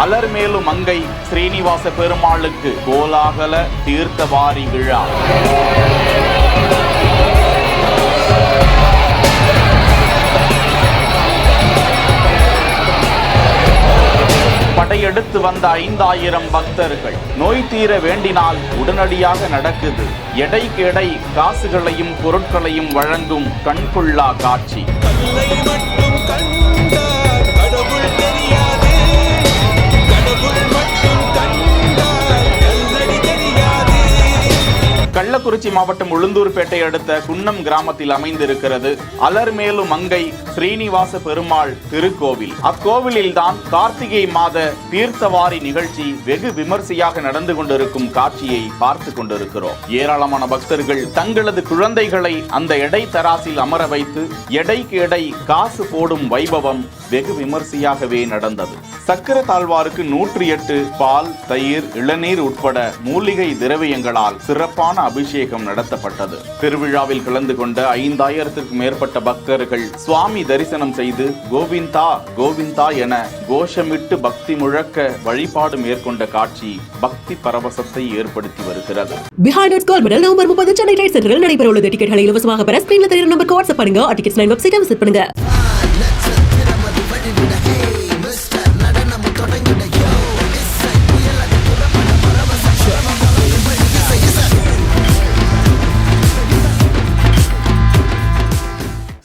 அலர்மேலு மங்கை ஸ்ரீனிவாச பெருமாளுக்கு கோலாகல தீர்த்தவாரி விழா. படையெடுத்து வந்த 5000 பக்தர்கள். நோய் தீர வேண்டினால் உடனடியாக நடக்குது. எடைக்கு எடை காசுகளையும் பொருட்களையும் வழங்கும் கண்கொள்ளா காட்சி. கள்ளக்குறிச்சி மாவட்டம் உளுந்தூர்பேட்டை அடுத்த குன்னம் கிராமத்தில் அமைந்திருக்கிறது அலர்மேலு மங்கை ஸ்ரீனிவாச பெருமாள் திருக்கோவில். அக்கோவிலில்தான் கார்த்திகை மாத தீர்த்தவாரி நிகழ்ச்சி வெகு விமர்சையாக நடந்து கொண்டிருக்கும் காட்சியை பார்த்து கொண்டிருக்கிறோம். ஏராளமான பக்தர்கள் தங்களது குழந்தைகளை அந்த எடை தராசில் அமர வைத்து எடைக்கு எடை காசு போடும் வைபவம் வெகு விமர்சையாகவே நடந்தது. சக்கர தாழ்வாருக்கு 108 பால், தயிர், இளநீர் உட்பட மூலிகை திரவியங்களால் சிறப்பான அபிஷேகம் நடத்தப்பட்டது. திருவிழாவில் கலந்து கொண்ட 5000த்திற்கும் மேற்பட்ட பக்தர்கள் சுவாமி தரிசனம் செய்து கோவிந்தா கோவிந்தா என கோஷமிட்டு பக்தி முழக்க வழிபாடு மேற்கொண்ட காட்சி பக்தி பரவசத்தை ஏற்படுத்தி வருகிறது. நவம்பர் 30 சென்னை ரைட் சென்டரில் நடைபெற உள்ளது. டிக்கெட்களை இலவசமாக பெற ஸ்கிரீன்ல தெரியும் நம்பருக்கு வாட்ஸ்அப் பண்ணுங்க. டிக்கெட்ஸ் 9 வெப்சைட்டை விசிட் பண்ணுங்க.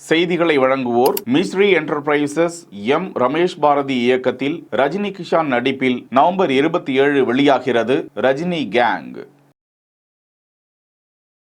செய்திகளை வழங்குவோர் மிஸ்ரி என்டர்பிரைசஸ். எம் ரமேஷ் பாரதி இயக்கத்தில் ரஜினி கிஷான் நடிப்பில் நவம்பர் 27 வெளியாகிறது ரஜினி கேங்.